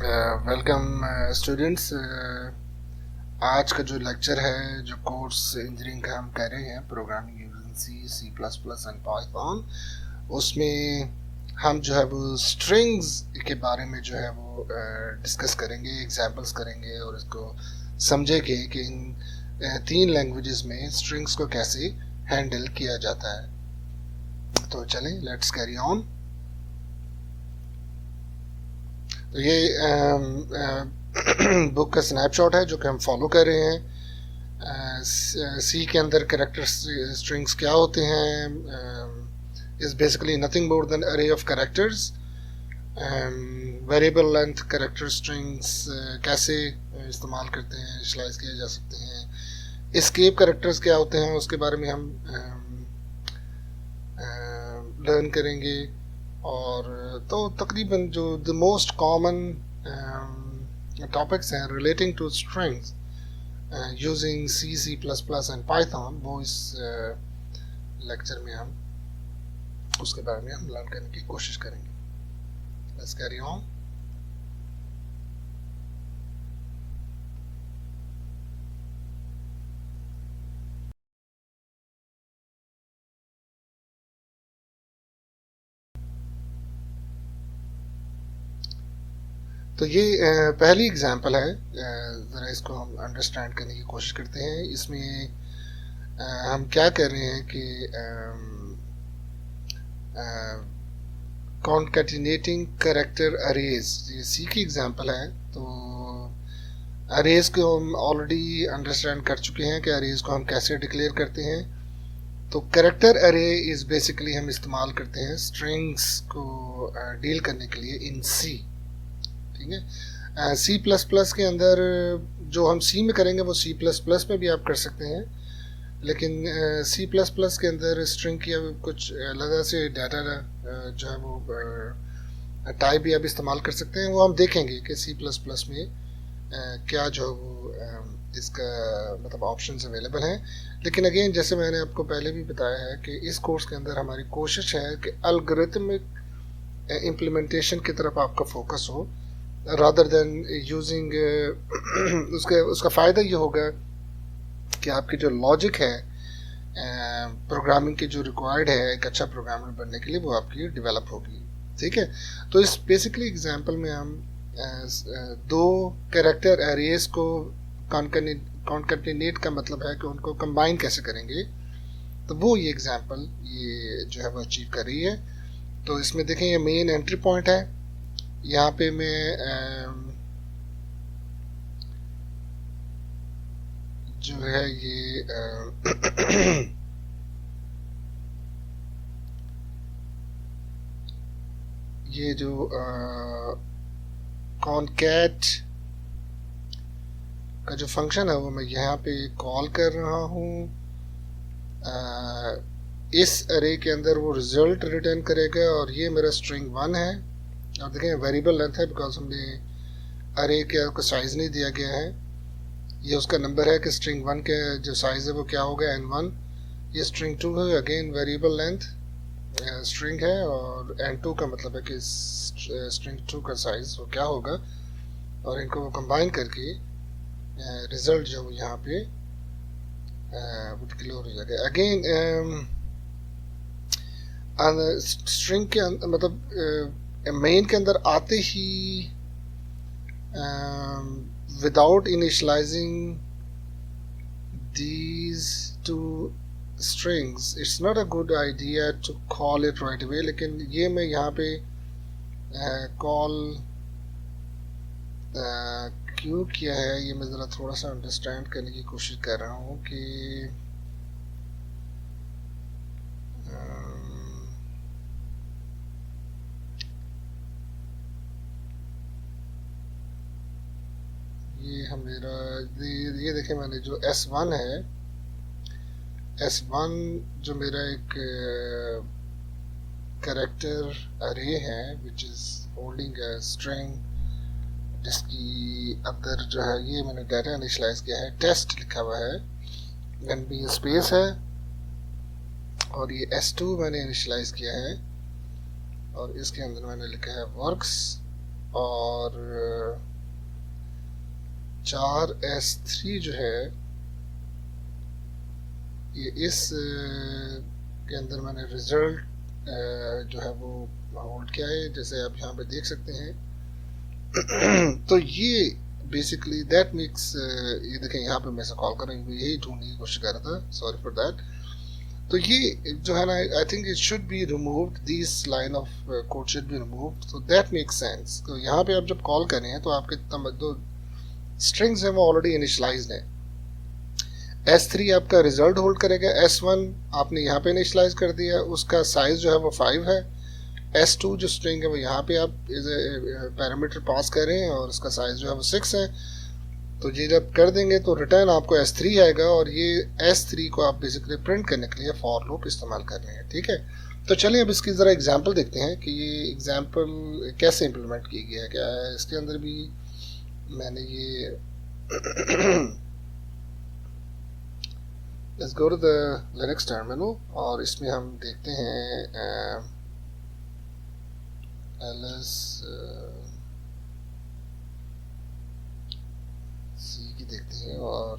Welcome students. आज का जो लेक्चर है, जो कोर्स इंजीनियरिंग का हम कर रहे हैं, programming using C, C plus plus and Python, उसमें हम जो है वो स्ट्रिंग्स के बारे में जो है वो डिस्कस करेंगे, एग्जांपल्स करेंगे और इसको समझेंगे कि इन तीन लैंग्वेजेस में स्ट्रिंग्स को कैसे हैंडल किया जाता है। तो चलें, लेट्स कैरी ऑन। तो ये बुक का स्नैपशॉट है जो कि हम फॉलो कर रहे हैं। सी के अंदर कैरेक्टर स्ट्रिंग्स क्या होते हैं? Is basically nothing more than array of characters. Variable length character strings कैसे इस्तेमाल करते हैं, इनिशियलाइज किए जा सकते हैं। एस्केप कैरेक्टर्स क्या होते हैं उसके बारे में हम लर्न करेंगे। और तो तकरीबन जो द मोस्ट कॉमन टॉपिक्स हैं relating to strings using C, C plus plus and Python, वो इस लेक्चर में हम उसके बारे में हम लर्न करने की कोशिश करेंगे। Let's carry on. तो ये पहली एग्जांपल है। ज़रा इसको हम अंडरस्टैंड करने की कोशिश करते हैं। इसमें हम क्या कर रहे हैं कि कॉन्केटिनेटिंग कैरेक्टर अरेज, ये सी की एग्जांपल है। तो अरेज को हम ऑलरेडी अंडरस्टैंड कर चुके हैं कि अरेज को हम कैसे डिक्लेयर करते हैं। तो कैरेक्टर अरे इज बेसिकली हम इस्तेमाल करते हैं स्ट्रिंग्स को डील करने के लिए इन सी। ठीक है, सी प्लस प्लस के अंदर जो हम सी में करेंगे वो सी प्लस प्लस में भी आप कर सकते हैं, लेकिन सी प्लस प्लस के अंदर स्ट्रिंग की कुछ अलग से डाटा जो है वो टाइप भी आप इस्तेमाल कर सकते हैं। वो हम देखेंगे कि सी प्लस प्लस में क्या जो है वो इसका मतलब ऑप्शंस अवेलेबल हैं। लेकिन अगेन, जैसे मैंने आपको पहले भी बताया है कि इस कोर्स के अंदर हमारी कोशिश है कि एल्गोरिथमिक इम्प्लीमेंटेशन की तरफ आपका फोकस हो, रादर देन यूजिंग उसका फ़ायदा ये होगा कि आपकी जो लॉजिक है प्रोग्रामिंग की जो रिक्वायर्ड है एक अच्छा प्रोग्रामर बनने के लिए, वो आपकी डेवलप होगी। ठीक है, तो इस बेसिकली एग्जांपल में हम दो कैरेक्टर एरेज को कॉन्केटिनेट का मतलब है कि उनको कंबाइन कैसे करेंगे। तो वो ये एग्जांपल ये जो है वो अचीव कर रही है। तो इसमें देखें, ये मेन एंट्री पॉइंट है। यहाँ पे मैं जो है ये जो कॉनकैट का जो फंक्शन है वो मैं यहाँ पे कॉल कर रहा हूँ। इस अरे के अंदर वो रिजल्ट रिटर्न करेगा और ये मेरा स्ट्रिंग 1 है। और देखें, वेरिएबल लेंथ है बिकॉज हमने अरे के को साइज नहीं दिया गया है। ये उसका नंबर है कि स्ट्रिंग 1 के जो साइज है वो क्या होगा, n1। ये स्ट्रिंग 2 है, अगेन वेरिएबल लेंथ स्ट्रिंग है, और n2 का मतलब है कि स्ट्रिंग 2 का साइज वो क्या होगा। और इनको वो कंबाइन करके रिजल्ट जो यहाँ पे वो डिक्लेयर हो जाएगा। अगेन स्ट्रिंग के मतलब मेन के अंदर आते ही without initializing these two strings, it's not a good idea to call it right away। लेकिन ये मैं यहाँ पे कॉल क्यों किया है, ये मैं ज़रा थोड़ा सा अंडरस्टैंड करने की कोशिश कर रहा हूँ कि ये मेरा ये देखें, मैंने जो S1 है, S1 जो मेरा एक कैरेक्टर अरे है which is holding a string, जिसकी अंदर जो है ये मैंने डाटा इनिशियलाइज किया है, टेस्ट लिखा हुआ है, एन बी स्पेस है, और ये S2 मैंने इनिशियलाइज किया है, और इसके अंदर मैंने लिखा है वर्क्स और 4s3 जो है ये इस के अंदर मैंने रिजल्ट जो है वो होल्ड किया है, जैसे आप यहाँ पे देख सकते हैं। तो ये बेसिकली दैट मेक्स, ये देखें यहाँ पे मैं से कॉल कर रहा हूँ, यही ढूंढने की कोशिश कर रहा था, सॉरी फॉर दैट। तो ये जो है ना, आई think it should be removed, this line of code should be removed, so that makes sense. तो यहाँ पे आप जब कॉल कर रहे हैं तो आपके दो स्ट्रिंग्स हैं वो ऑलरेडी इनिशलाइज्ड है। S3 आपका रिजल्ट होल्ड करेगा, S1 आपने यहाँ पे इनिशलाइज कर दिया, उसका साइज जो है वो 5 है। S2 जो स्ट्रिंग है वो यहाँ पे आप पैरामीटर पास कर रहे हैं और उसका साइज जो है वो 6 है। तो ये जब कर देंगे तो रिटर्न आपको S3 आएगा, और ये S3 को आप बेसिकली प्रिंट करने के लिए फॉर लूप इस्तेमाल कर रहे हैं, ठीक है। तो चलिए अब इसकी ज़रा एग्जांपल देखते हैं कि ये एग्जांपल कैसे इम्प्लीमेंट की गया है। क्या है इसके अंदर भी मैंने ये let's go to the Linux terminal, और इसमें हम देखते हैं ls C की देखते हैं, और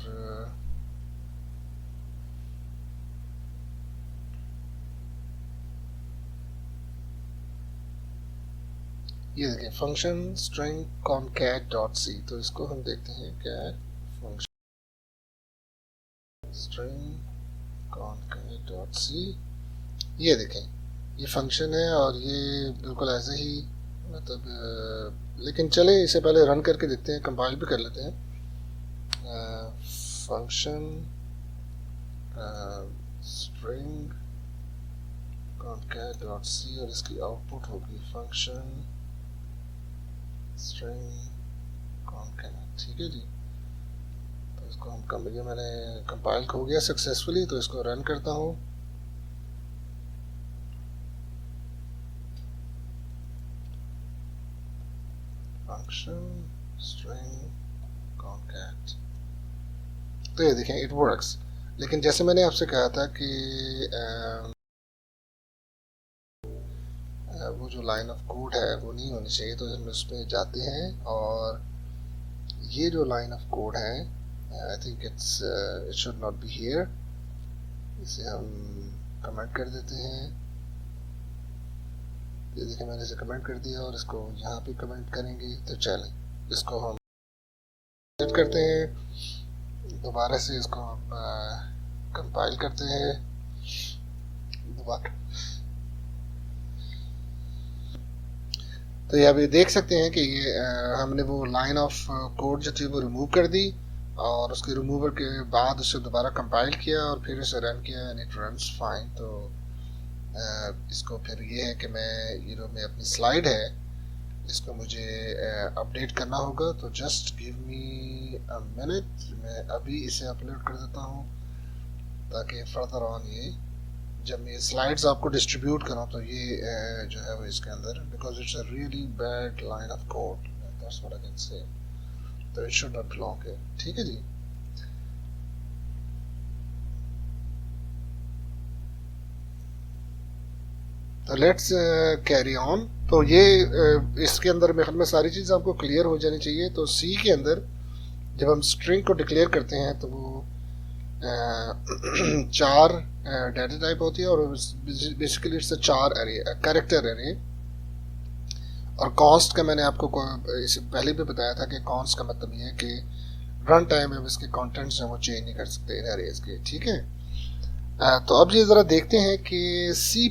ये देखिए function string concat dot C. तो इसको हम देखते हैं क्या है, function string concat dot C. ये देखें ये फंक्शन है, और ये बिल्कुल ऐसे ही मतलब लेकिन चले इसे पहले रन करके देखते हैं, कंपाइल भी कर लेते हैं। Function string concat dot C, और इसकी आउटपुट होगी फंक्शन स्ट्रिंग concat, ठीक है जी। तो इसको हम ये मैंने कंपाइल हो गया सक्सेसफुली, तो इसको रन करता हूँ। फंक्शन स्ट्रिंग concat, तो ये देखें इट वर्क्स। लेकिन जैसे मैंने आपसे कहा था कि वो जो लाइन ऑफ कोड है वो नहीं होनी चाहिए, तो हम उसमें जाते हैं, और ये जो लाइन ऑफ कोड है I think it should not be here, इसे हम कमेंट कर देते हैं। ये देखिए मैंने इसे कमेंट कर दिया, और इसको यहाँ पे कमेंट करेंगे। तो चलें इसको हम सेट करते हैं, दोबारा से इसको हम कंपाइल करते हैं दोबारा। तो ये अभी देख सकते हैं कि ये हमने वो लाइन ऑफ कोड जो थी वो रिमूव कर दी, और उसके रिमूवर के बाद उसे दोबारा कंपाइल किया और फिर उसे रन किया, एंड इट रन्स फाइन। तो इसको फिर ये है कि मैं मैं अपनी स्लाइड है इसको मुझे अपडेट करना होगा। तो just give me a minute, मैं अभी इसे अपलोड कर देता हूँ, ताकि फर्दर ऑन ये जब मैं स्लाइड्स आपको डिस्ट्रीब्यूट करूँ तो ये जो है वो इसके अंदर, because it's a really bad line of code, that's what I can say, तो it should not belong here, ठीक है जी। तो लेट्स कैरी ऑन। तो ये इसके अंदर मेरे ख्याल में सारी चीज़ आपको क्लियर हो जानी चाहिए। तो सी के अंदर जब हम स्ट्रिंग को डिक्लेयर करते हैं तो वो 4 डाटा टाइप होती है, और basically it's a 4 array, character array. और कॉन्स्ट का मैंने आपको इससे पहले भी बताया था कि कॉन्स्ट का मतलब ये है कि रन टाइम में इसके कंटेंट्स हैं वो चेंज नहीं कर सकते इन एरेज के, ठीक है। तो अब ये ज़रा देखते हैं कि C++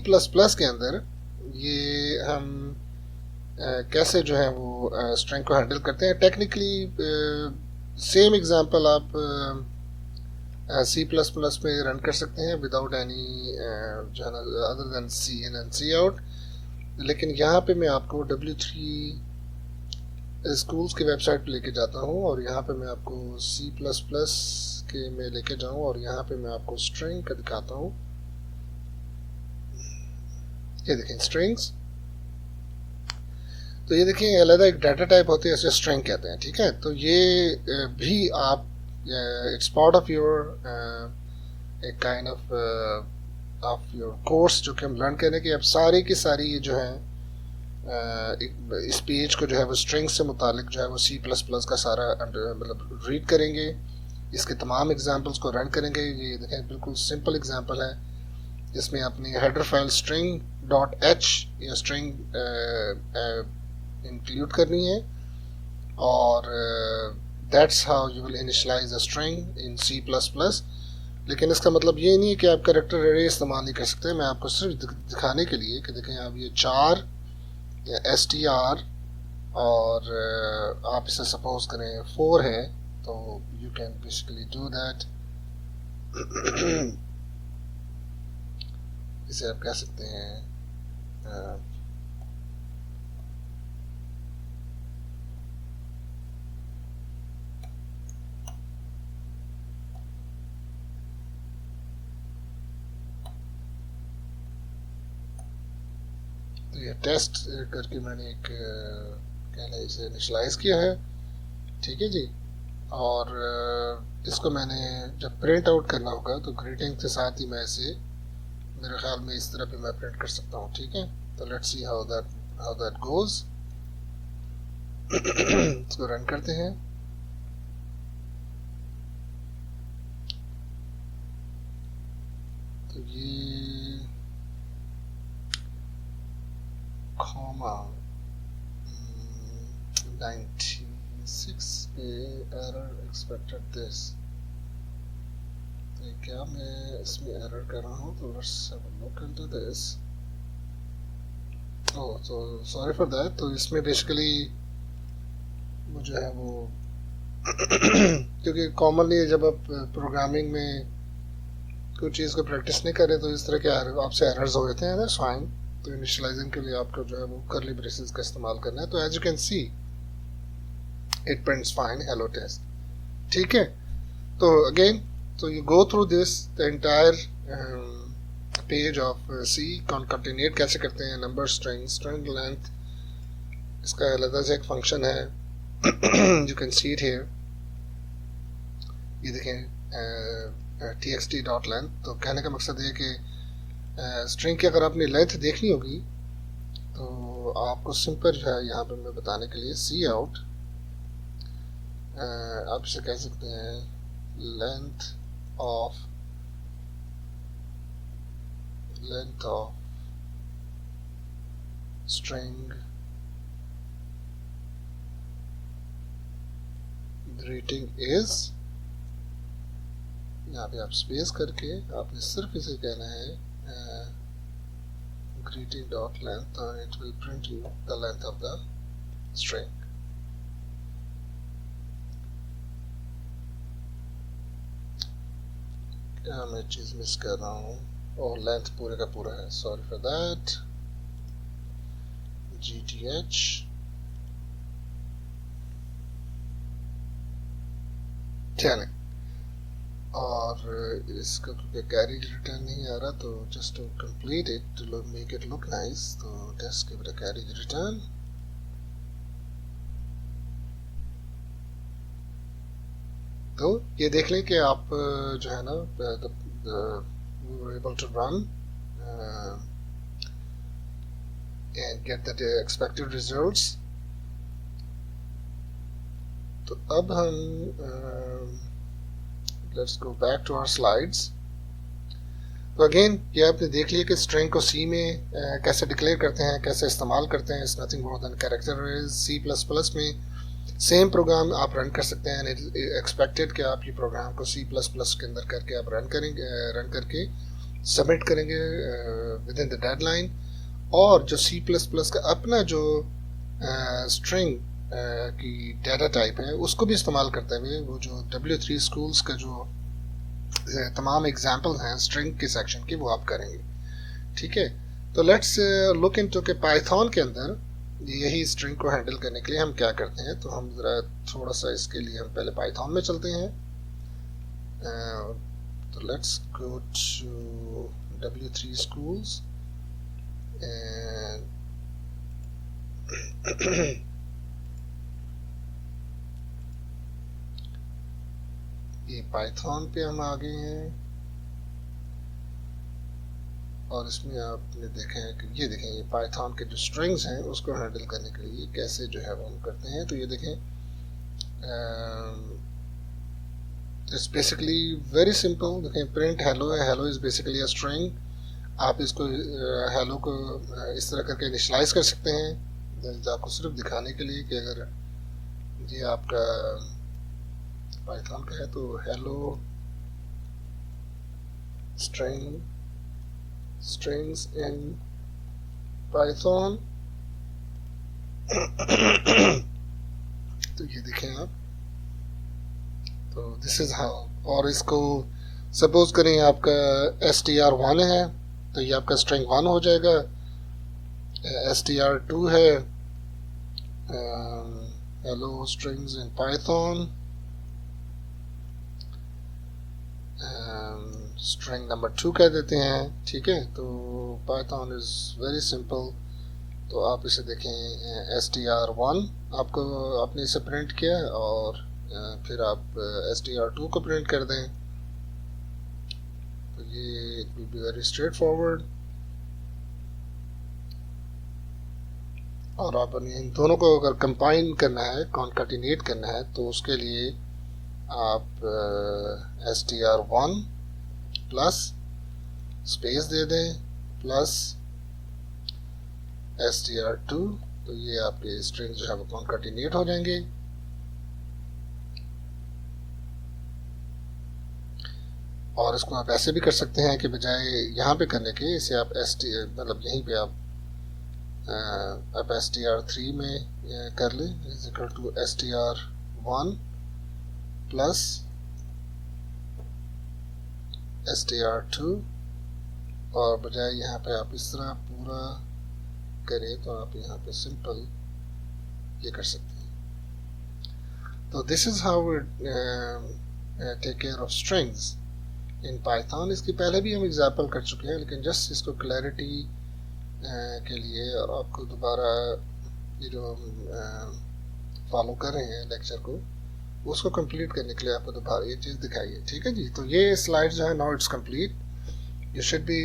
के अंदर ये हम कैसे जो है वो स्ट्रिंग को हैंडल करते हैं। टेक्निकली सेम एग्जांपल आप C++ में रन कर सकते हैं विदाउट एनी जो है ना other than cin and cout. लेकिन यहाँ पे मैं आपको W3 स्कूल्स की वेबसाइट पे लेके जाता हूँ, और यहाँ पे मैं आपको C++ के में लेके जाऊँ, और यहाँ पे मैं आपको स्ट्रिंग का दिखाता हूँ। ये देखें स्ट्रिंग्स, तो ये देखिए अलग एक डाटा टाइप होती है, इसे स्ट्रिंग कहते हैं, ठीक है। तो ये भी आप इट्स पार्ट ऑफ योर एक काइंड ऑफ योर कोर्स जो कि हम लर्न करें कि अब सारी की सारी ये जो है इस पेज को जो है वो स्ट्रिंग से मुतालिक जो है वो सी प्लस प्लस का सारा मतलब रीड करेंगे, इसके तमाम एग्जांपल्स को रन करेंगे। ये देखें बिल्कुल सिंपल एग्जांपल है जिसमें अपनी header file string dot H या स्ट्रिंग इंक्लूड करनी है, और that's how you will initialize a string in C plus plus. लेकिन इसका मतलब ये नहीं है कि आप कैरेक्टर एरे इस्तेमाल नहीं कर सकते। मैं आपको सिर्फ दिखाने के लिए कि देखें आप ये 4 या str और आप इसे सपोज करें 4 है, तो you can basically do that. इसे आप कह सकते हैं तो ये टेस्ट करके मैंने एक कहना इसे इनिशलाइज किया है, ठीक है जी। और इसको मैंने जब प्रिंट आउट करना होगा तो ग्रीटिंग के साथ ही मैं इसे मेरे ख्याल में इस तरह भी मैं प्रिंट कर सकता हूँ, ठीक है। तो let's see how that goes. इसको रन करते हैं। तो ये कॉमा 96 पे एरर एक्सपेक्टेड दिस। तो क्या मैं इसमें एरर कर रहा हूँ? तो let's have a look into this. Oh, तो सॉरी फॉर दैट। तो इसमें बेसिकली वो जो है वो क्योंकि कॉमनली जब आप प्रोग्रामिंग में कोई चीज़ को प्रैक्टिस नहीं कर रहे तो इस तरह के आपसे एरर्स हो जाते हैं, दैट्स फाइन। तो इनिशियलाइजिंग के लिए आपको जो है वो करली ब्रेसेस का इस्तेमाल करना है। तो as you can see it prints fine hello test, ठीक है। तो अगेन तो you go through this the entire page of C. Concatenate कैसे करते हैं नंबर स्ट्रिंग लेंथ, इसका अलग से एक फंक्शन है। You can see it here, ये देखें txt डॉट लेंथ। तो कहने का मकसद है कि स्ट्रिंग की अगर आपने लेंथ देखनी होगी तो आपको सिंपल जो है यहाँ पर मैं बताने के लिए सी आउट, आप इसे कह सकते हैं length of string greeting is, यहाँ पे आप स्पेस करके आपने सिर्फ इसे कहना है greeting dot length, and it will print you the length of the string. क्या मैं चीज मिस कर रहा हूँ? और लेंथ पूरे का पूरा है, सॉरी फॉर दैट। gth चलें, और इसका क्योंकि कैरी रिटर्न नहीं आ रहा तो just to complete it to make it look nice, तो just give it a carry return. तो ये देख लें कि आप जो है ना able to run and get the expected results. तो अब हम let's go back to our slides. तो अगेन ये आपने देख लिया कि स्ट्रिंग को सी में कैसे डिक्लेयर करते हैं, कैसे इस्तेमाल करते हैं। It's nothing more than character arrays. C plus plus में सेम प्रोग्राम आप रन कर सकते हैं। एक्सपेक्टेड कि आप ये प्रोग्राम को सी प्लस प्लस के अंदर करके आप रन करके सबमिट करेंगे विद इन द डेडलाइन। और जो सी प्लस प्लस का अपना जो स्ट्रिंग की डाटा टाइप है उसको भी इस्तेमाल करते हुए वो जो W3 स्कूल्स का जो तमाम एग्जाम्पल हैं स्ट्रिंग के सेक्शन की वो आप करेंगे, ठीक है। तो लेट्स लुक इनटू के पाइथन के अंदर यही स्ट्रिंग को हैंडल करने के लिए हम क्या करते हैं। तो हम ज़रा थोड़ा सा इसके लिए हम पहले पाइथन में चलते हैं। तो let's go to W3 schools and ये पाइथन पे हम आ गए हैं और इसमें आपने देखा है कि ये देखें, ये पाइथन के जो स्ट्रिंग्स हैं उसको हैंडल करने के लिए कैसे जो है वो हम करते हैं। तो ये देखें, इट्स बेसिकली वेरी सिंपल। देखें, प्रिंट हेलो है, hello is basically a string. आप इसको हेलो को इस तरह करके इनिशलाइज कर सकते हैं, आपको सिर्फ दिखाने के लिए कि अगर ये आपका पाइथन का है तो हेलो strings in Python। तो ये देखें आप, तो दिस इज हाउ। और इसको सपोज करें आपका str1 है तो ये आपका स्ट्रिंग 1 हो जाएगा। str2 है hello strings in Python, string number 2 कह देते हैं, ठीक है। तो पाइथन इज़ वेरी सिंपल। तो आप इसे देखें, str1 आपको आपने इसे प्रिंट किया और फिर आप str2 को प्रिंट कर दें, तो ये it will be very straight forward. और आपने इन दोनों को अगर कंबाइन करना है, कॉन्कैटिनेट करना है, तो उसके लिए आप str1 प्लस स्पेस दे दें प्लस str2, तो ये आपके स्ट्रिंग जो है वो कॉन्कैटिनेट हो जाएंगे। और इसको आप ऐसे भी कर सकते हैं कि बजाय यहाँ पे करने के इसे आप मतलब यहीं पे आप str3 में कर लें, is equal to str1 plus str2, और बजाय यहाँ पे आप इस तरह पूरा करें तो आप यहाँ पे सिंपल ये कर सकते हैं। तो this is how we take care of strings in Python. इसके पहले भी हम एग्जाम्पल कर चुके हैं, लेकिन जस्ट इसको क्लैरिटी के लिए और आपको दोबारा ये जो हम फॉलो कर रहे हैं लेक्चर को, उसको कंप्लीट करने के लिए आपको दोबारा ये चीज़ दिखाई है, ठीक है जी। तो ये स्लाइड जो है now it's complete. You should be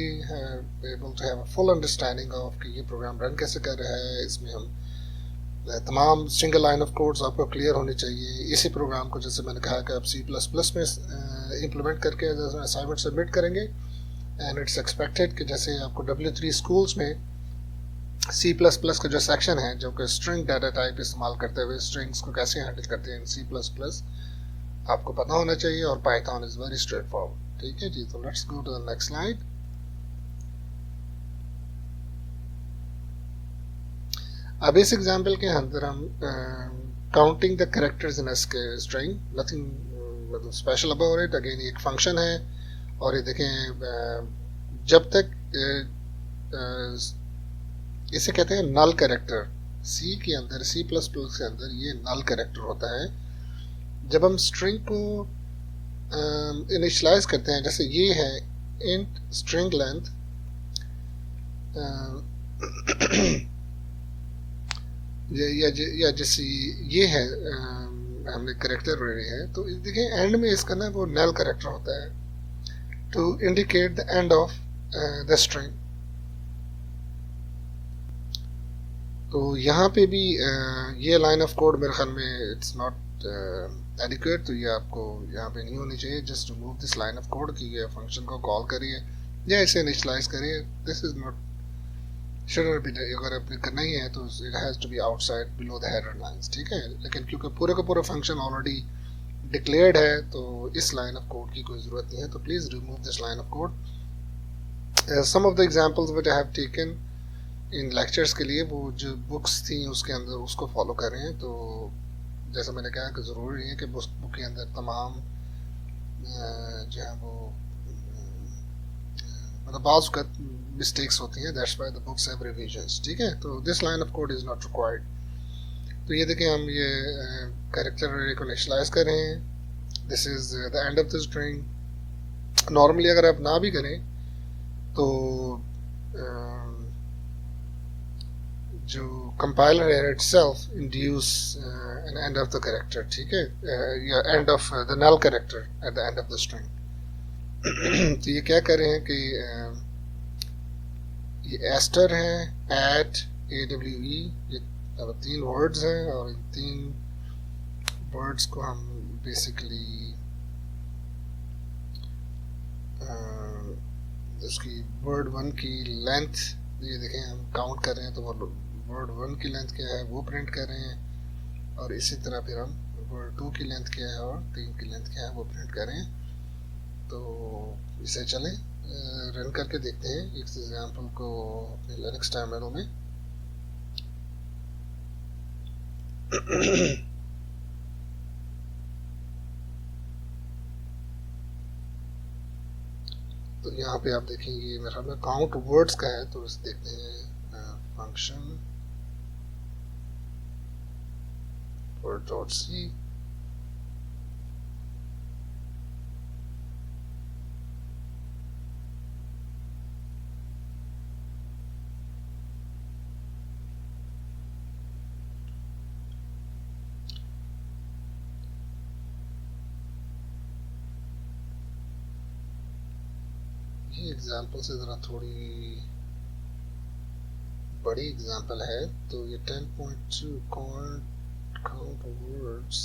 able to have a full understanding of कि ये प्रोग्राम रन कैसे कर रहा है। इसमें हम तमाम सिंगल लाइन ऑफ कोड्स आपको क्लियर होने चाहिए। इसी प्रोग्राम को जैसे मैंने कहा कि आप C++ में इम्प्लीमेंट करके असाइनमेंट सबमिट करेंगे, एंड इट्स एक्सपेक्टेड कि जैसे आपको W3 स्कूल्स में C++ का जो सेक्शन है जो कि स्ट्रिंग डाटा टाइप इस्तेमाल करते हुए स्ट्रिंग्स को कैसे हैंडल करते हैं इन C++, आपको पता होना चाहिए। और Python is very straightforward, ठीक है जी। तो let's go to the next slide. अब इस एग्जाम्पल के अंदर हम counting the characters in a string, nothing मतलब स्पेशल अबाउट इट। अगेन एक फंक्शन है और ये देखें, जब तक इसे कहते हैं नल कैरेक्टर। सी के अंदर, C++ के अंदर ये नल कैरेक्टर होता है। जब हम स्ट्रिंग को इनिशियलाइज करते हैं, जैसे ये है इंट स्ट्रिंग लेंथ, या जैसे ये है हमने कैरेक्टर ले रहे हैं, तो देखिए एंड में इसका ना वो नल कैरेक्टर होता है to indicate the end of the string. तो यहाँ पे भी ये लाइन ऑफ कोड मेरे ख्याल में इट्स नॉट एडिक्वेट, तो ये आपको यहाँ पे नहीं होनी चाहिए। Just remove this line of code कि ये फंक्शन को कॉल करिए या इसे इनिशियलाइज करिए। This is not should be, अगर आपने करना ही है तो it has to be outside below the header lines, ठीक है। लेकिन क्योंकि पूरे का पूरा फंक्शन ऑलरेडी डिक्लेयर्ड है तो इस लाइन ऑफ कोड की कोई ज़रूरत नहीं है। तो please remove this line of code. Some of the examples which I have taken in lectures के लिए, वो जो बुक्स थी उसके अंदर उसको फॉलो कर रहे हैं। तो जैसा मैंने कहा कि ज़रूरी है कि बुक के अंदर तमाम जो है वो मतलब बाज़ का मिस्टेक्स होती हैं, that's why the books have revisions, ठीक है। तो this line of code is not required. तो ये देखें, हम ये कैरेक्टर अरे को इनिशियलाइज कर रहे हैं। This is the end of the string. Normally अगर आप ना भी करें तो जो कंपाइलर है itself induce an end of the character, ठीक है, या end of the null character at the end of the string. तो ये क्या कर रहे हैं कि ये एस्टर है, एट, AWE, ये 3 वर्ड्स हैं और इन 3 वर्ड्स को हम बेसिकली इसकी वर्ड 1 की लेंथ, ये देखें हम काउंट कर रहे हैं तो वर्ड 1 की लेंथ क्या है वो प्रिंट कर रहे हैं, और इसी तरह फिर हम वर्ड 2 की लेंथ क्या है और 3 की लेंथ क्या है वो प्रिंट कर रहे हैं। तो इसे चलें रन करके देखते हैं इस एग्जाम्पल को अपने लिनक्स टर्मिनल में। तो यहाँ पे आप देखेंगे मेरे ख्याल में काउंट वर्ड्स का है, तो इसे देखते हैं फंक्शन word डॉट सी, ये एग्जाम्पल से ज़रा थोड़ी बड़ी एग्जाम्पल है, तो ये 10.2 काउंट वर्ड्स,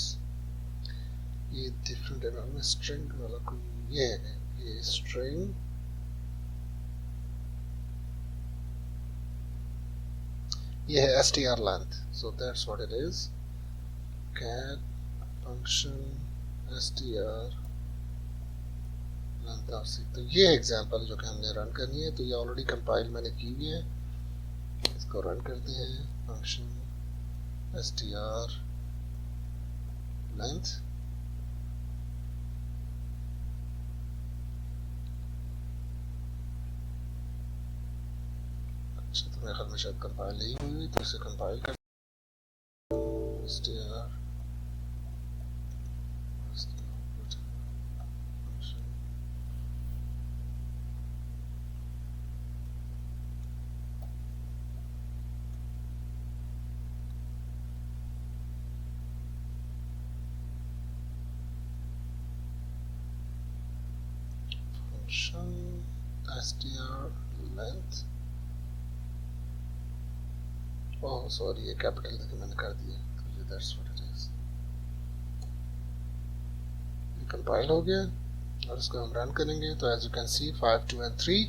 ये डिफरेंट है में स्ट्रिंग वाला कोई ये है, ये स्ट्रिंग ये है str length, so that's what it is, cat function str तो ये एग्जांपल जो कि हमने रन करनी है, तो ये ऑलरेडी कंपाइल मैंने की हुई है, इसको रन करते हैं फंक्शन str length। अच्छा, तो मेरे ख्याल में शायद कंपाइल नहीं हुई, तो इसे कंपाइल कर str str length, oh sorry ये कैपिटल देखिए मैंने कर दिया, तो ये दैट्स व्हाट इट इज। ये कंपाइल हो गया और इसको हम रन करेंगे, तो as you can see 5, 2 and 3,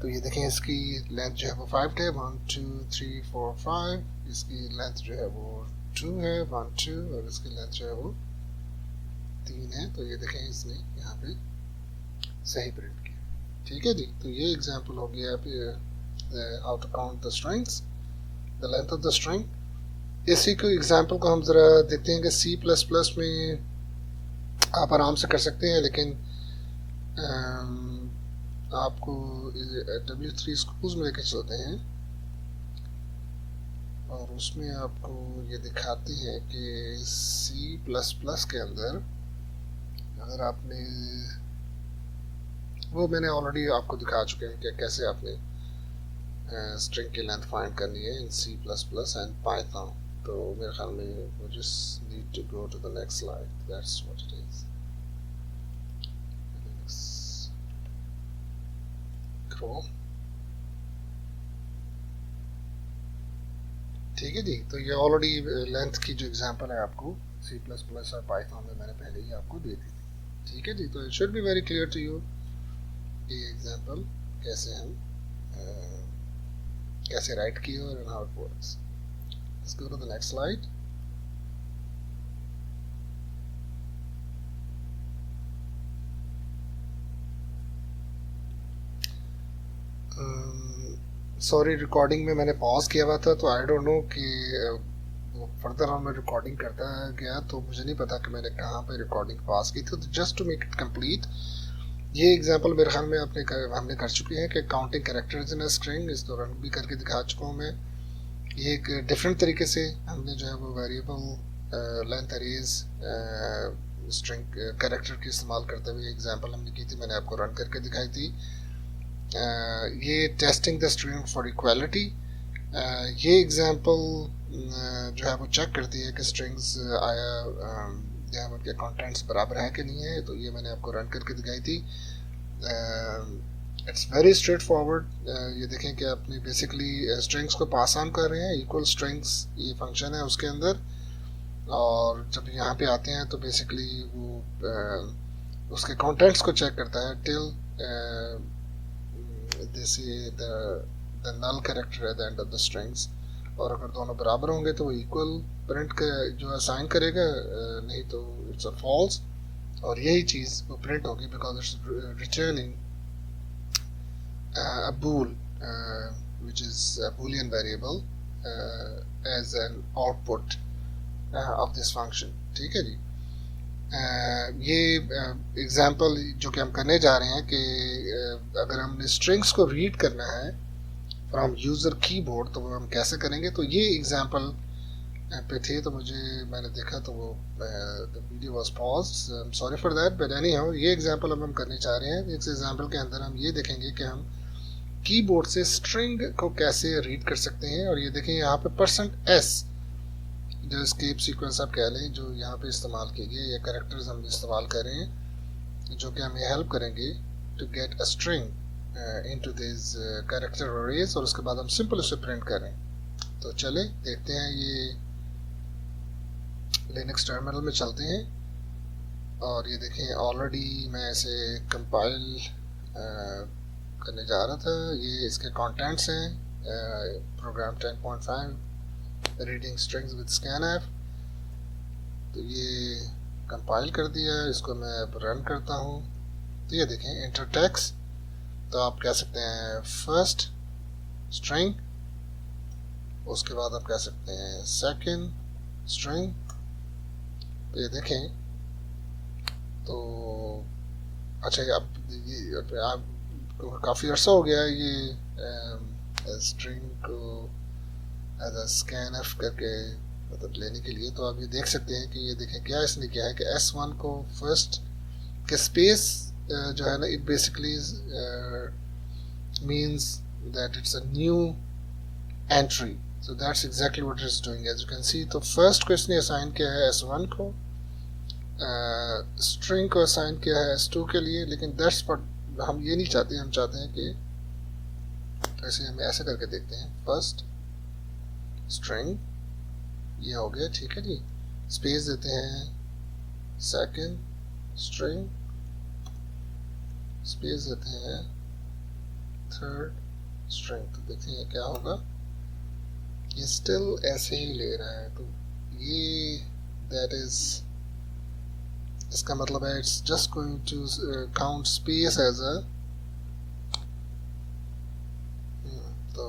तो ये देखें इसकी लेंथ जो है वो 5 है, 1 2 3 4 5, इसकी लेंथ जो है वो 2 है, 1 2, और इसकी लेंथ जो है वो 3 है। तो ये देखें इसने यहाँ पे सही प्रिंट किया। ठीक है जी, तो ये एग्जांपल हो गया how to count the strings, the length of the string. इसी को एग्जांपल को हम ज़रा देखते हैं कि C++ में आप आराम से कर सकते हैं, लेकिन आपको W3 स्कूल्स में लेके चलते हैं और उसमें आपको ये दिखाते हैं कि C++ के अंदर अगर आपने, वो मैंने ऑलरेडी आपको दिखा चुके हैं कि कैसे आपने स्ट्रिंग की लेंथ फाइंड करनी है इन C++ एंड पाइथन। तो मेरे ख्याल में we just need to go to the next slide, that's what it is। ठीक है जी, तो ये ऑलरेडी लेंथ की जो एग्जांपल है आपको C++ और पाइथन में मैंने पहले ही आपको दे दी थी। ठीक है जी, तो it should be very clear to you ये एग्जांपल कैसे हम कैसे राइट किए और how it works. Let's go to the next slide. Sorry recording में मैंने पॉज किया हुआ था, तो आई डोंट नो कि फर्दर ऑन मैं रिकॉर्डिंग करता गया तो मुझे नहीं पता कि मैंने कहाँ पे रिकॉर्डिंग पॉज की थी। तो just to make it complete, ये एग्जांपल मेरे ख्याल में हमने कर चुके हैं कि counting characters in a string, इस दौरान भी करके दिखा चुका हूँ मैं। ये एक डिफरेंट तरीके से हमने जो है वो variable length arrays string character की इस्तेमाल करते हुए एग्जांपल हमने की थी, मैंने आपको रन करके दिखाई थी। ये testing the string for equality, ये एग्जांपल जो है वो चेक करती है कि स्ट्रिंग्स आया यहाँ उनके कंटेंट्स बराबर है कि नहीं है, तो ये मैंने आपको रन करके दिखाई थी। It's very straight forward. ये देखें कि अपनी बेसिकली स्ट्रिंग्स को पास ऑन कर रहे हैं, इक्वल स्ट्रिंग्स ये फंक्शन है उसके अंदर। और जब यहाँ पे आते हैं तो बेसिकली वो उसके कंटेंट्स को चेक करता है till this the null character at the end of the strings. और अगर दोनों बराबर होंगे तो वो इक्वल प्रिंट जो असाइन करेगा, नहीं तो इट्स अ फॉल्स। और यही चीज़ वो प्रिंट होगी because it's returning a bool, which is a boolean variable as an output of this function। ठीक है जी। ये एग्जांपल जो कि हम करने जा रहे हैं कि अगर हमने स्ट्रिंग्स को रीड करना है फ्रॉम यूज़र कीबोर्ड तो वो हम कैसे करेंगे। तो ये एग्जांपल पे थे तो मैंने देखा तो वो the video was paused, sorry for that, but any how ये एग्जांपल हम करने चाह रहे हैं। इस एग्जांपल के अंदर हम ये देखेंगे कि हम कीबोर्ड से स्ट्रिंग को कैसे रीड कर सकते हैं। और ये देखें यहाँ पे %s जो एस्केप सीक्वेंस आप कह लें जो यहाँ पे इस्तेमाल किए गए, ये कैरेक्टर्स हम इस्तेमाल कर रहे हैं जो कि हमें हेल्प करेंगे to get a string into this character arrays. और उसके बाद हम सिंपल उसे प्रिंट करें। तो चले देखते हैं, ये लिनक्स टर्मिनल में चलते हैं। और ये देखें ऑलरेडी मैं इसे कंपाइल करने जा रहा था। ये इसके कंटेंट्स हैं program 10.5 reading strings with scanf. तो ये कंपाइल कर दिया, इसको मैं अब रन करता हूँ। तो ये देखें इंटर टेक्स्ट, तो आप कह सकते हैं फर्स्ट स्ट्रिंग, उसके बाद आप कह सकते हैं सेकंड स्ट्रिंग। तो ये देखें तो अच्छा अब आप काफ़ी अर्सा हो गया ये स्ट्रिंग को एज अ स्कैनफ करके मतलब लेने के लिए। तो आप ये देख सकते हैं कि ये देखें क्या इसने किया है कि S1 को फर्स्ट के स्पेस जो है ना, it basically means that it's a new entry. So that's exactly what it is doing as you can see. तो फर्स्ट को इसने असाइन किया है S1 को, स्ट्रिंग को असाइन किया है S2 के लिए। लेकिन दैट्स व्हाट हम ये नहीं चाहते, हम चाहते हैं कि ऐसे हम ऐसे करके देखते हैं फर्स्ट स्ट्रिंग, ये हो गया, ठीक है जी। स्पेस देते हैं सेकंड स्ट्रिंग, स्पेस देते हैं थर्ड स्ट्रिंग। तो देखते हैं क्या होगा, ये स्टिल ऐसे ही ले रहा है। तो ये दैट इज इसका मतलब है it's just going to count space as a, तो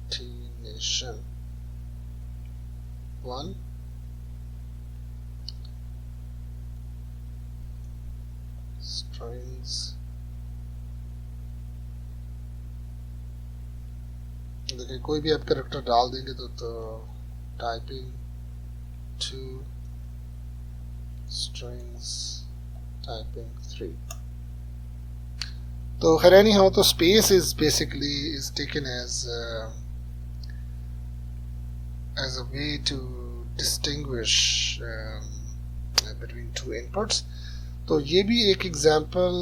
concatenation 1 strings, देखिए कोई भी आप कैरेक्टर डाल देंगे तो टाइपिंग 2 strings typing 3। तो खैर नहीं हो तो space is basically is taken as a way to distinguish between two inputs। तो ये भी एक एग्जांपल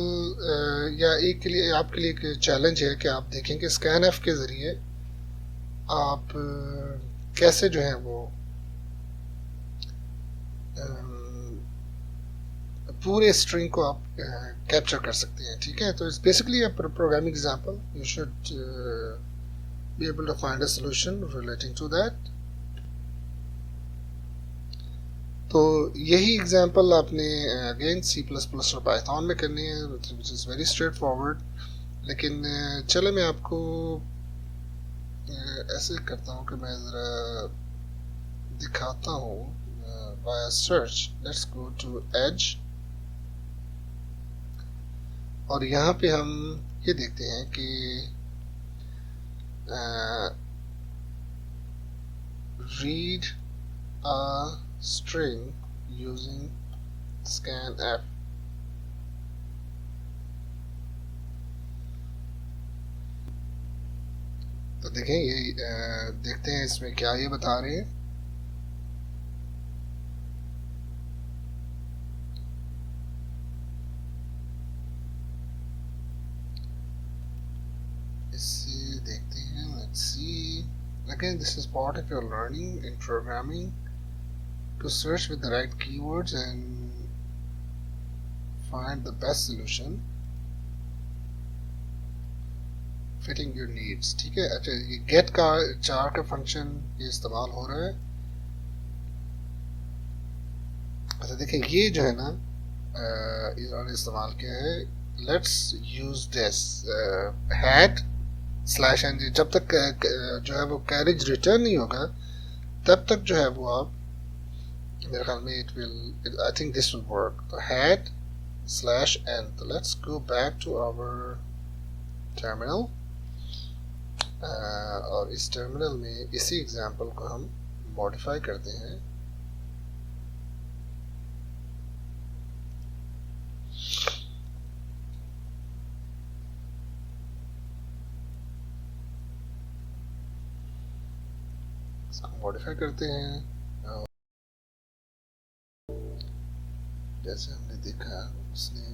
या एक के लिए आपके लिए एक चैलेंज है कि आप देखें कि स्कैनफ के ज़रिए आप कैसे जो है वो पूरे स्ट्रिंग को आप कैप्चर कर सकते हैं। ठीक है, तो it's basically a programming example. You should be able to find a solution relating to that. तो यही एग्जांपल आपने अगेन C++ और पाइथन में करनी है, which is very straight forward. लेकिन चले मैं आपको ऐसे करता हूँ कि मैं ज़रा दिखाता हूँ via search. Let's go to Edge और यहाँ पे हम ये देखते हैं कि read a string using scanf। तो देखें ये देखते हैं इसमें क्या ये बता रहे हैं। again, this is part of your learning in programming, to search with the right keywords and find the best solution fitting your needs. ठीक है, अच्छा ये get का char का फंक्शन ये इस्तेमाल हो रहा है। अच्छा देखिए ये जो है ना इन्होंने इस्तेमाल किया है, let's use this head slash N, जब तक जो है वो कैरेज रिटर्न नहीं होगा तब तक जो है वो आप, मेरे ख्याल में it will, I think this will work. तो हैड स्लैश एन, तो let's go back to our terminal, और इस टर्मिनल में इसी एग्जांपल को हम मॉडिफाई करते हैं। इसको मॉडिफाई करते हैं, जैसे हमने देखा उसने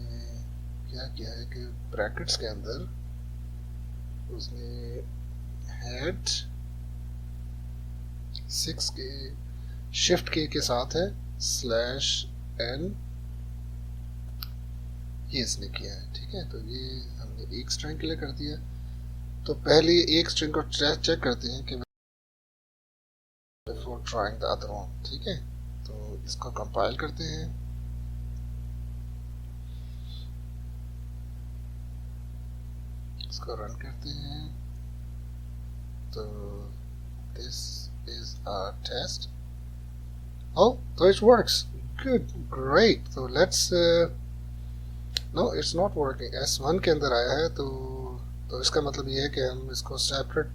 क्या किया है कि ब्रैकेट्स के अंदर उसने हेड 6 के शिफ्ट के साथ है स्लैश एन, ये इसने किया है। ठीक है, तो ये हमने एक स्ट्रिंग के लिए कर दिया। तो पहले एक स्ट्रिंग को चेक करते हैं कि before trying the other one. ठीक है, तो इसको कंपाइल करते हैं, इसको रन करते हैं। तो this is our test. Oh, so it works. Good, great. So let's no, it's not working. S1 के अंदर आया है, तो इसका मतलब ये है कि हम इसको सेपरेट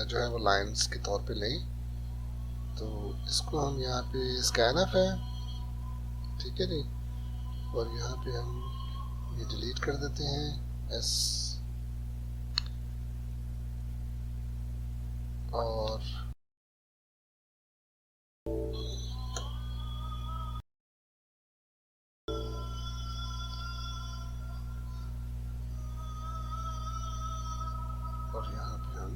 जो है वो लाइंस के तौर पे लें। तो इसको हम यहाँ पे स्कैनफ है, ठीक है जी, और यहाँ पे हम ये डिलीट कर देते हैं एस, और यहाँ पे हम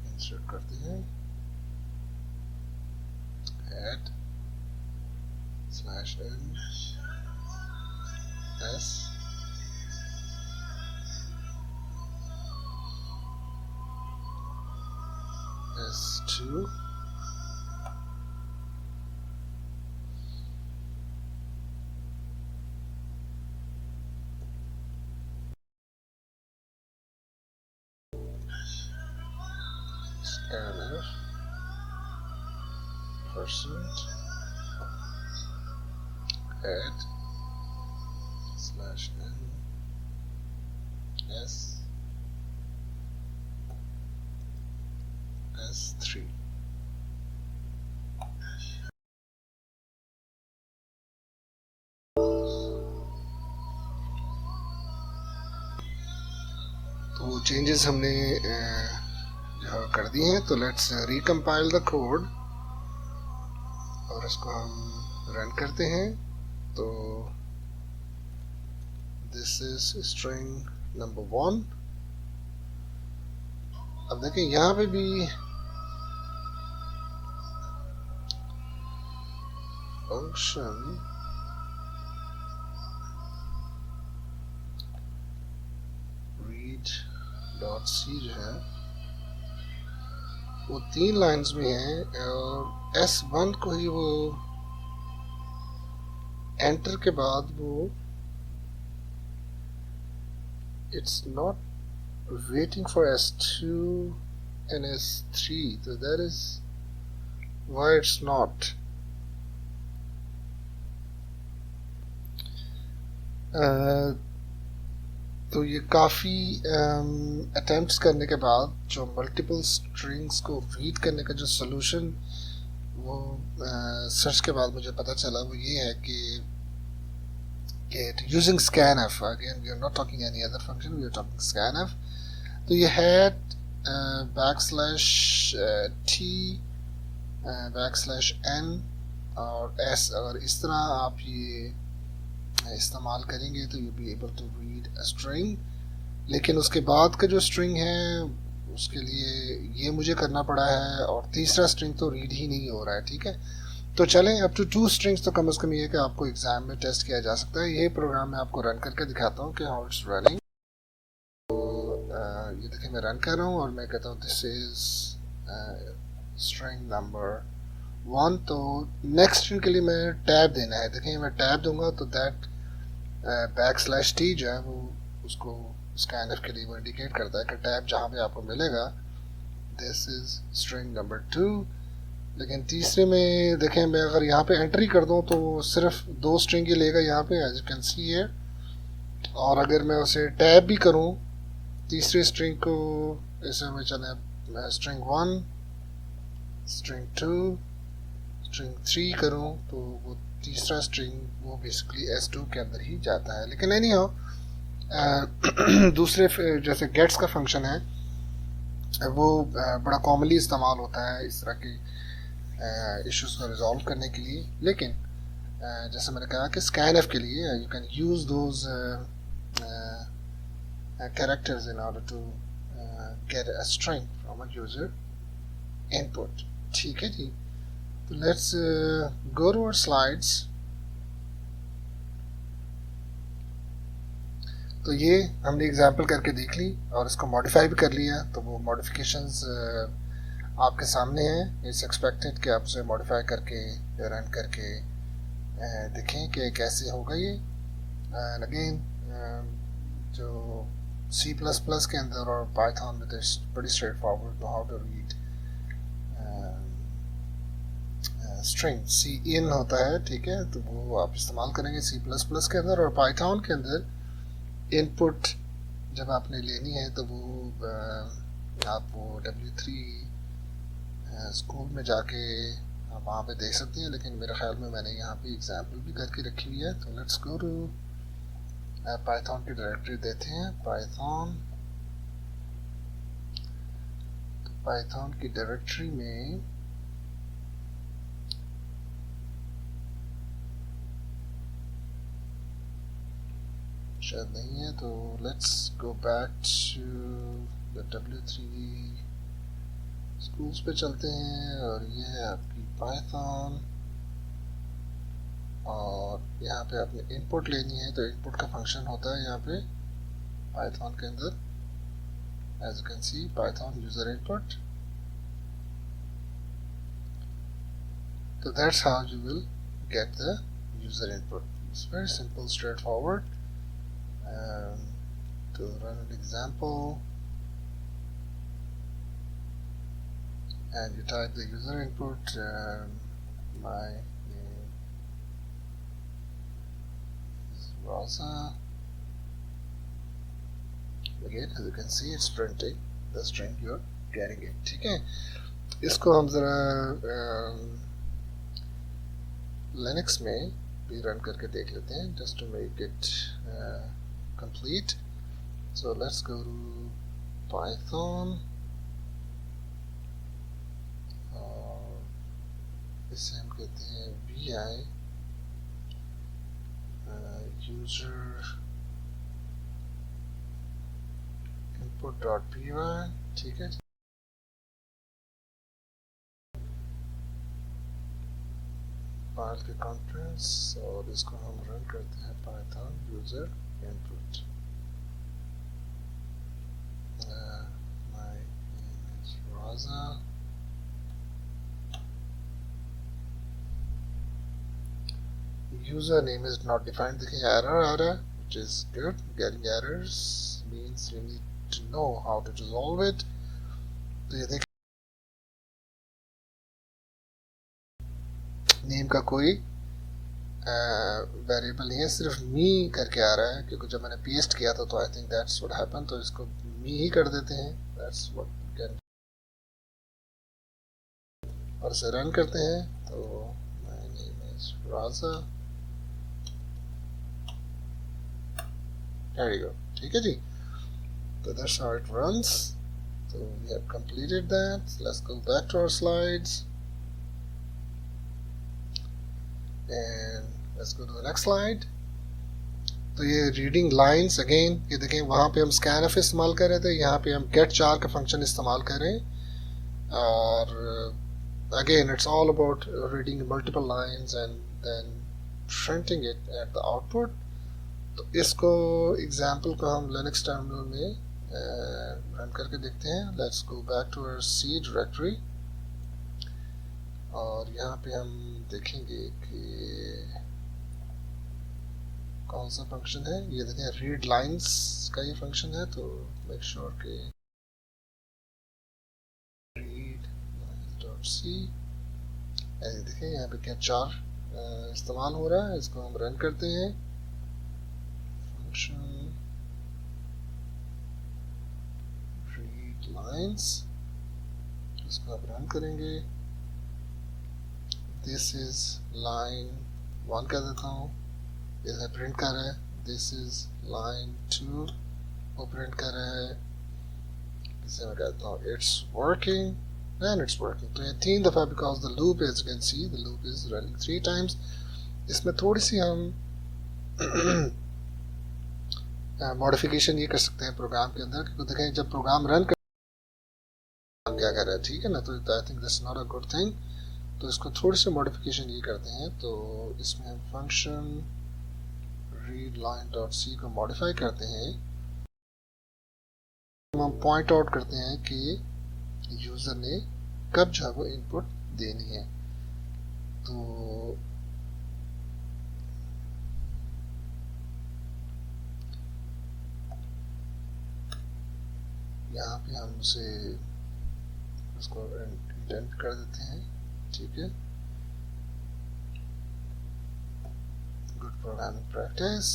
इंसर्ट करते हैं add slash n s S2 scanf percent add slash n s s3। तो चेंजेस हमने जो कर दिए हैं, तो लेट्स रिकम्पाइल द कोड और इसको हम रन करते हैं। तो दिस इज स्ट्रिंग नंबर 1। अब देखें यहाँ पे भी फंक्शन रीड.सी जो है वो 3 लाइंस में है, और S1 को ही वो एंटर के बाद वो it's not waiting for S2 and S3, so that is why it's not तो ये काफ़ी अटेम्प्ट्स करने के बाद जो मल्टीपल स्ट्रिंग्स को रीड करने का जो सोल्यूशन वो सर्च के बाद मुझे पता चला, वो ये है कि using scanf, again we are not talking any other function, we are talking scanf। तो ये हैड /t /n और s, अगर इस तरह आप ये इस्तेमाल करेंगे तो you be able to read a string लेकिन उसके बाद का जो स्ट्रिंग है उसके लिए ये मुझे करना पड़ा है, और तीसरा स्ट्रिंग तो रीड ही नहीं हो रहा है। ठीक है, तो चलें, अप टू 2 स्ट्रिंग्स तो कम से कम ये कि आपको एग्जाम में टेस्ट किया जा सकता है। ये प्रोग्राम मैं आपको रन करके दिखाता हूँ कि हाउ इट्स रनिंग। ये देखिए मैं रन कर रहा हूँ और मैं कहता हूँ दिस इज स्ट्रिंग नंबर 1। तो नेक्स्ट स्ट्रिंग के लिए मैं टैब देना है। देखिए मैं टैब दूंगा तो दैट \t जो है वो उसको स्कैनफ के लिए वो इंडिकेट करता है कि टैब जहाँ पे आपको मिलेगा दिस इज स्ट्रिंग नंबर 2। लेकिन तीसरे में देखें, मैं अगर यहाँ पे एंट्री कर दूँ तो सिर्फ 2 स्ट्रिंग ही लेगा यहाँ पे, एज यू कैन सी है। और अगर मैं उसे टैब भी करूँ तीसरे स्ट्रिंग को, ऐसे में चले स्ट्रिंग 1, स्ट्रिंग 2, स्ट्रिंग 3 करूँ तो वो तीसरा स्ट्रिंग वो बेसिकली S2 के अंदर ही जाता है। लेकिन एनी हाउ दूसरे जैसे गेट्स का फंक्शन है वो बड़ा कॉमनली इस्तेमाल होता है इस तरह की इश्यूज को रिजॉल्व करने के लिए। लेकिन जैसे मैंने कहा कि स्कैनफ के लिए you can use those characters in order to get a string from a user input। ठीक है जी, तो let's go to our slides. तो ये हमने एग्जांपल करके देख ली और इसको मॉडिफाई भी कर लिया। तो वो मॉडिफिकेशंस आपके सामने हैं। इट्स एक्सपेक्टेड कि आप उसे मॉडिफाई करके रन करके देखें कि कैसे होगा ये। एंड अगेन जो C++ के अंदर और पाइथन में तो बड़ी straightforward how to read string C in होता है। ठीक है, तो वो आप इस्तेमाल करेंगे C++ के अंदर। और पाइथन के अंदर इनपुट जब आपने लेनी है तो वो आप वो W3 स्कूल में जाके आप वहाँ पे देख सकते हैं। लेकिन मेरे ख्याल में मैंने यहाँ पे एग्जाम्पल भी करके रखी हुई है। तो लेट्स गो टू पाइथन की डायरेक्टरी देते हैं। पाइथन की डायरेक्टरी में शायद नहीं है, तो let's go back to the W3 schools पे चलते हैं। और ये है आपकी पाइथन, और यहाँ पे आपने इनपुट लेनी है तो इनपुट का फंक्शन होता है यहाँ पे पाइथन के अंदर, as you can see Python user input. तो that's how you will get the user input. It's very simple, straightforward. To run an example, and you type the user input, my name is Rosa. Again, as you can see, it's printing the string you're getting it। ठीक है, इसको हम जरा Linux में भी run करके देख लेते हैं, just to make it complete। So let's go to Python, और इसे हम कहते हैं vi user input.py। ठीक है, फाइल के कंटेंट्स, और इसको हम रन करते हैं Python user input। My name is Raza। Username is not defined। देखिए error आ रहा है, which is good। Getting errors means you need to know how to resolve it। तो ये देखिए नेम का कोई वेरिएबल नहीं है, सिर्फ मी करके आ रहा है, क्योंकि जब मैंने पेस्ट किया था तो I think that's what happen. तो इसको मी ही कर देते हैं, दैट्स व्हाट कैन। और इसे रन करते हैं तो my name is Raja. There you go. ठीक है जी, तो दैट्स हाउ इट रन्स। तो we have completed that. Let's go back to our slides and let's go to the next slide। तो ये रीडिंग लाइंस अगेन, ये देखें वहाँ पे हम स्कैन एफ इस्तेमाल कर रहे थे, यहाँ पे हम गेट चार का फंक्शन इस्तेमाल कर रहे हैं। और again it's all about reading multiple lines and then printing it at the output. तो इसको एग्जाम्पल को हम लिनक्स टर्मिनल में रन करके देखते हैं। Let's go back to our C directory और यहाँ पे हम देखेंगे कि कौन सा फंक्शन है। ये देखें रीड लाइंस का ये फंक्शन है, तो मेक श्योर के रीड डॉट सी, देखें यहाँ पे गेट चार इस्तेमाल हो रहा है। इसको हम रन करते हैं, फंक्शन रीड लाइंस, इसको आप रन करेंगे। दिस इज लाइन 1 कह देता हूँ, इसे प्रिंट कर रहा है। दिस इज लाइन 2, वो प्रिंट कर रहा है। इसे मैं कहता हूँ it's working and it's working. तो ये 3 दफ़ा, because the loop is, you can see the loop is running 3 times. इसमें थोड़ी सी हम मॉडिफिकेशन ये कर सकते हैं प्रोग्राम के अंदर, क्योंकि देखें जब प्रोग्राम रन कर क्या कर रहा है, ठीक है ना, तो आई think this not a good thing. तो इसको थोड़ी सी मॉडिफिकेशन ये करते हैं। तो इसमें हम function read line dot C को मॉडिफाई करते हैं। हम पॉइंट आउट करते हैं कि यूजर ने कब जो है वो इनपुट देनी है। तो यहाँ पे हम उसे उसको इंडेंट कर देते हैं, ठीक है। Good programming practice.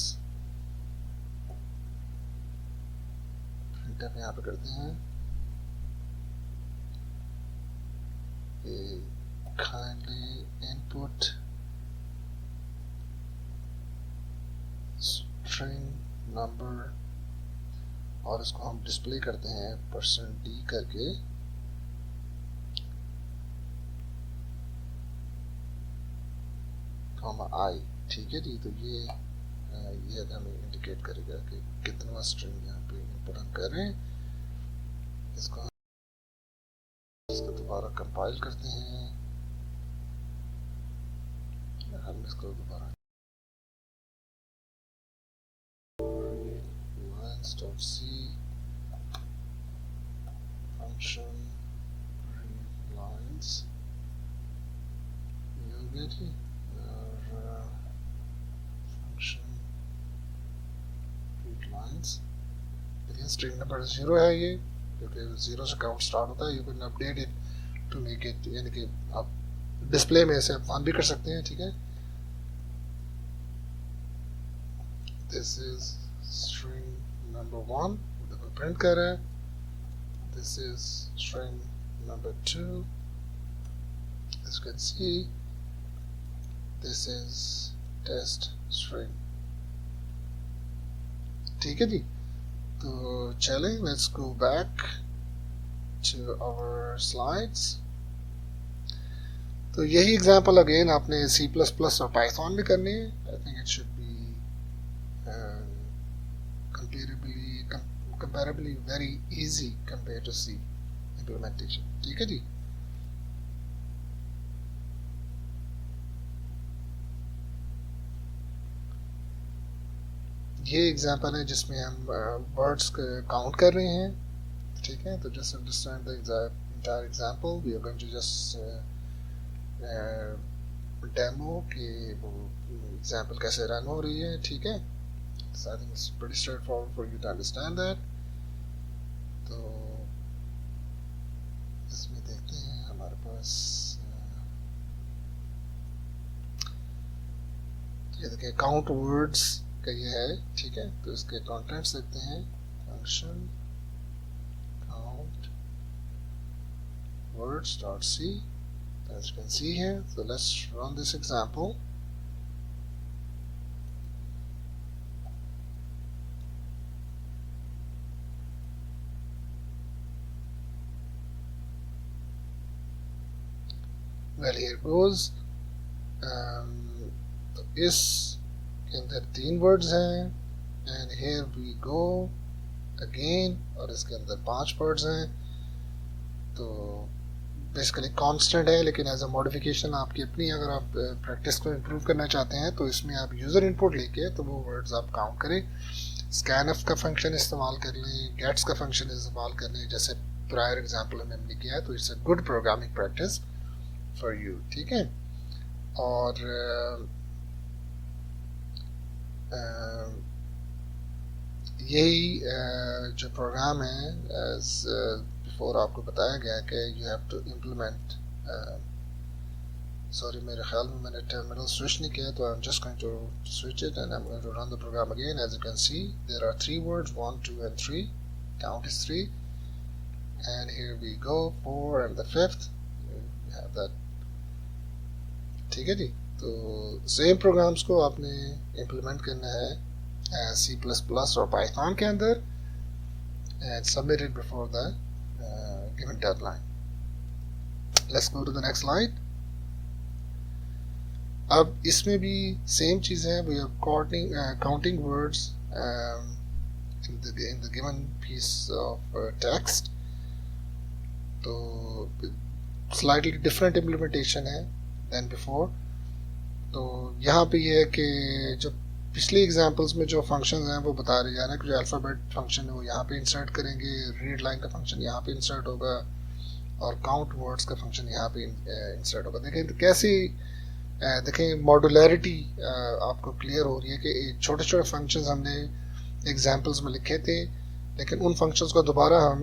प्रिंटफ यहाँ पे करते हैं, kindly input string number, और इसको हम डिस्प्ले करते हैं %d करके। आई, ठीक है जी। तो ये हमें इंडिकेट करेगा कि कितना स्ट्रिंग यहाँ पे इनपुट हम कर रहे हैं। इसको दोबारा कंपाइल करते हैं, हम इसको दोबारा lines.c function read lines, ये हो गया जी। और function read lines, देखिए स्ट्रिंग नंबर 0 है ये, क्योंकि 0 से काउंट स्टार्ट होता है। You can update it to make it, यानी कि आप डिस्प्ले में इसे ऑन भी कर सकते हैं, ठीक है। दिस इज स्ट्रिंग नंबर 1, देखो प्रिंट कर रहा है। This is string number 2, as you can see this is test string, ठीक है जी। तो चलें, let's go back to our slides. तो यही एग्जांपल अगेन आपने C++ और पाइथन में करनी है। I think it should be comparably very easy compared to C implementation, ठीक है जी। ये एग्जांपल है जिसमें हम वर्ड्स काउंट कर रहे हैं, ठीक है। तो just understand the entire example, we are going to just demo कि वो एग्जांपल कैसे रन हो रही है, ठीक है। So I think it's pretty straightforward for you to understand that. तो इसमें देखते हैं हमारे पास ये देखिए काउंट वर्ड्स का ये है, ठीक है। तो इसके कंटेंट्स देखते हैं, function count words dot c, as you can see here. So let's run this example. Well, here goes. तो इस के अंदर 3 वर्ड्स हैं, and here we go again, और इसके अंदर 5 वर्ड्स हैं। तो बेसिकली कांस्टेंट है, लेकिन एज अ मॉडिफिकेशन आपकी अपनी, अगर आप प्रैक्टिस को इम्प्रूव करना चाहते हैं तो इसमें आप यूज़र इनपुट लेके तो वो वर्ड्स आप काउंट करें। स्कैनफ का फंक्शन इस्तेमाल कर लें, गेट्स का फंक्शन इस्तेमाल कर लें, जैसे प्रायर एग्जाम्पल में हमने किया है। तो it's a good programming practice for you, ठीक है। और यही जो प्रोग्राम है, एज बिफोर आपको बताया गया कि you have to implement, sorry मेरे ख्याल में मैंने टर्मिनल स्विच नहीं किया, तो I am just going to switch it and I am going to run the program again. As you can see there are 3 words, 1 2 and 3, count is 3, and here we go 4 and the 5th, you have that, ठीक है जी। तो same programmes को आपने implement करना है C++ और Python के अंदर and submit it before the given deadline. Let's go to the next slide. अब इसमें भी सेम चीज़ है, we are counting words in the given piece of text. तो slightly different implementation है than before. तो यहाँ पे ये है कि जो पिछली एग्जांपल्स में जो फंक्शंस हैं वो बता रहे जा रहे हैं कि जो अल्फ़ाबेट फंक्शन है वो यहाँ पे इंसर्ट करेंगे, रीड लाइन का फंक्शन यहाँ पे इंसर्ट होगा, और काउंट वर्ड्स का फंक्शन यहाँ पे इंसर्ट होगा। देखें तो कैसी देखें मॉडुलैरिटी आपको क्लियर हो रही है कि छोटे छोटे फंक्शंस हमने एग्जांपल्स में लिखे थे, लेकिन उन फंक्शंस को दोबारा हम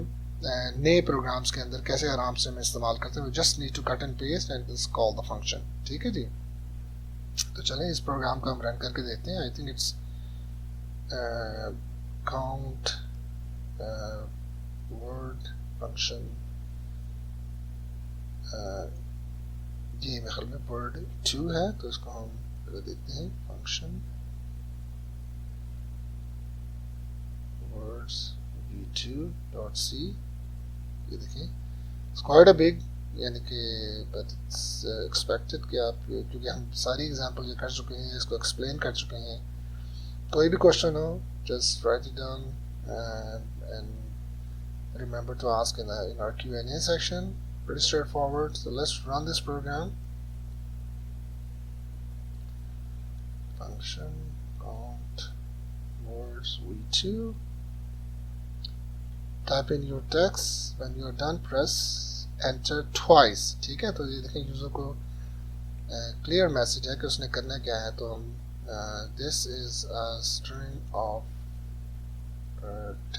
नए प्रोग्राम्स के अंदर कैसे आराम से हम इस्तेमाल करते हैं। Just need to cut and paste and call the function, ठीक है जी। तो चलें इस प्रोग्राम को हम रन करके देखते हैं। I think it's count word function, ये मेरे ख्याल में वर्ड 2 है, तो इसको हम देखते हैं फंक्शन वर्ड्स v2.c। ये देखें इट्स क्वाइट अ बिग, यानी कि बट इट्स एक्सपेक्टेड कि आप, क्योंकि हम सारी एग्जांपल ये कर चुके हैं, इसको एक्सप्लेन कर चुके हैं। कोई भी क्वेश्चन हो just write it down and remember to ask in our Q&A section. Pretty straightforward. So let's run this program. Function count words v2. Type in your text. When you are done, press enter twice. ठीक है, तो ये देखें user को clear message है कि उसने करना क्या है। तो हम this is a string of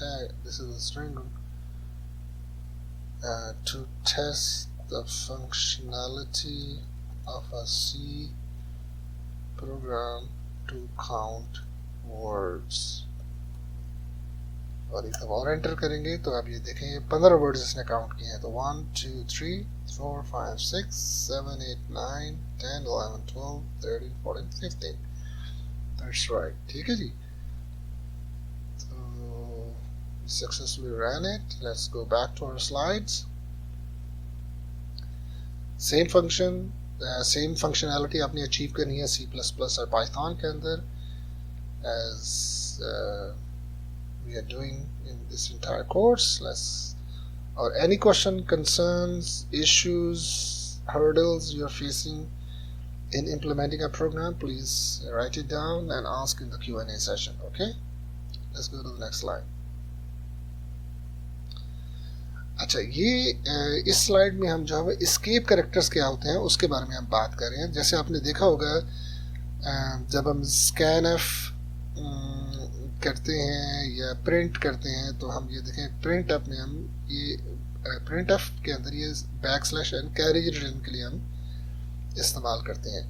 tag. This is a string to test the functionality of a C program to count words. और एक और एंटर करेंगे तो अब ये देखें 15 वर्ड्स इसने काउंट किए हैं। तो 1 2 3 4 5 6 7 8 9 10 11 12 13 14 15। That's right, ठीक है जी। Successfully ran it. Let's go back to our slides. Same function, same functionality आपने achieve करनी है C++ और Python के अंदर, as we are doing in this entire course. Or any question, concerns, issues, hurdles you're facing in implementing a program, please write it down and ask in the Q&A session. Okay, let's go to the next slide. अच्छा, ये इस slide में हम जो है escape characters क्या होते हैं उसके बारे में हम बात कर रहे हैं। जैसे आपने देखा होगा जब हम स्कैनफ करते हैं या प्रिंट करते हैं, तो हम ये देखें प्रिंट अप में हम ये प्रिंट अप के अंदर ये \n कैरेज रिटर्न के लिए हम इस्तेमाल करते हैं।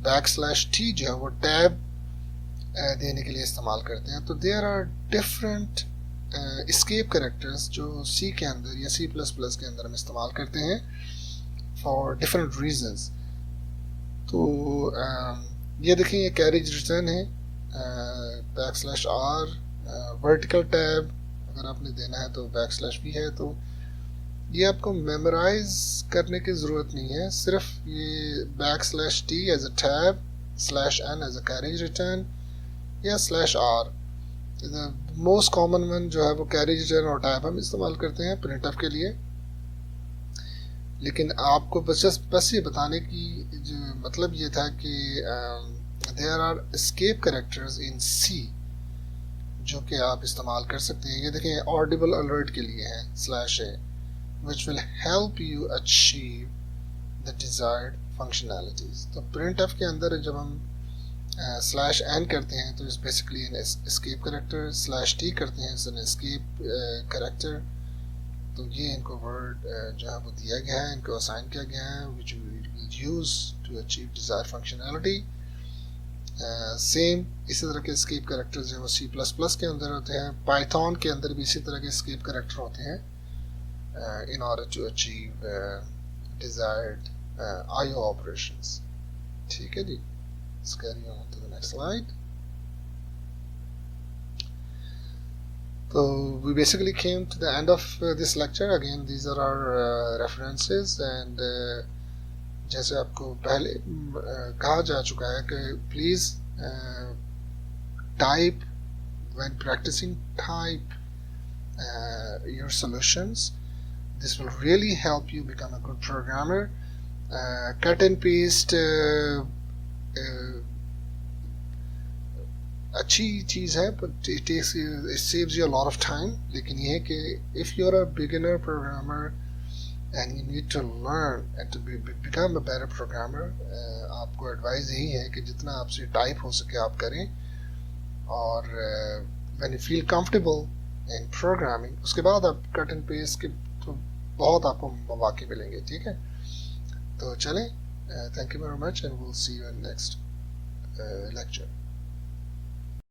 \t जो है वो टैब देने के लिए इस्तेमाल करते हैं। तो there are different escape characters जो C के अंदर या C++ के अंदर हम इस्तेमाल करते हैं फॉर डिफरेंट रीजंस। तो ये देखें ये कैरेज रिटर्न है, \r वर्टिकल टैब अगर आपने देना है तो \v है। तो ये आपको मेमोराइज करने की ज़रूरत नहीं है, सिर्फ ये \t as a tab, /n as a carriage return या /r मोस्ट कॉमन वन जो है वो कैरी, रिटर्न और टाइप हम इस्तेमाल करते हैं प्रिंटफ के लिए। लेकिन आपको बस ये बताने की जो मतलब ये था कि there are escape characters in C जो कि आप इस्तेमाल कर सकते हैं। ये देखें, ऑडिबल अलर्ट के लिए है /a which will help you achieve the desired functionalities। तो printf के अंदर जब हम /n करते हैं तो इस basically an escape character, /t करते हैं इस एन एस्केप कैरेक्टर। तो ये इनको वर्ड जो है वो दिया गया है, इनको असाइन किया गया है which we will use to achieve desired functionality। Same इसी तरह के एस्केप कैरेक्टर्स जो है वो C++ के अंदर होते हैं, पाइथन के अंदर भी इसी तरह के एस्केप कैरेक्टर होते हैं in order to achieve desired IO operations। ठीक है जी, let's carry on to the next slide। So we basically came to the end of this lecture। Again, these are our references and जैसे आपको पहले कहा जा चुका है कि please type when practicing, type your solutions। This will really help you become a good programmer। Cut and paste अच्छी चीज़ है, but it saves you a lot of time। लेकिन ये है कि if you're a beginner programmer and you need to learn and to become a better programmer, आपको advice यही है कि जितना आपसे टाइप हो सके आप करें। और when you feel comfortable in programming, उसके बाद आप कट एंड पेस्ट के तो बहुत आपको मौके मिलेंगे। ठीक है, तो चलें, thank you very much and we'll see you in next lecture।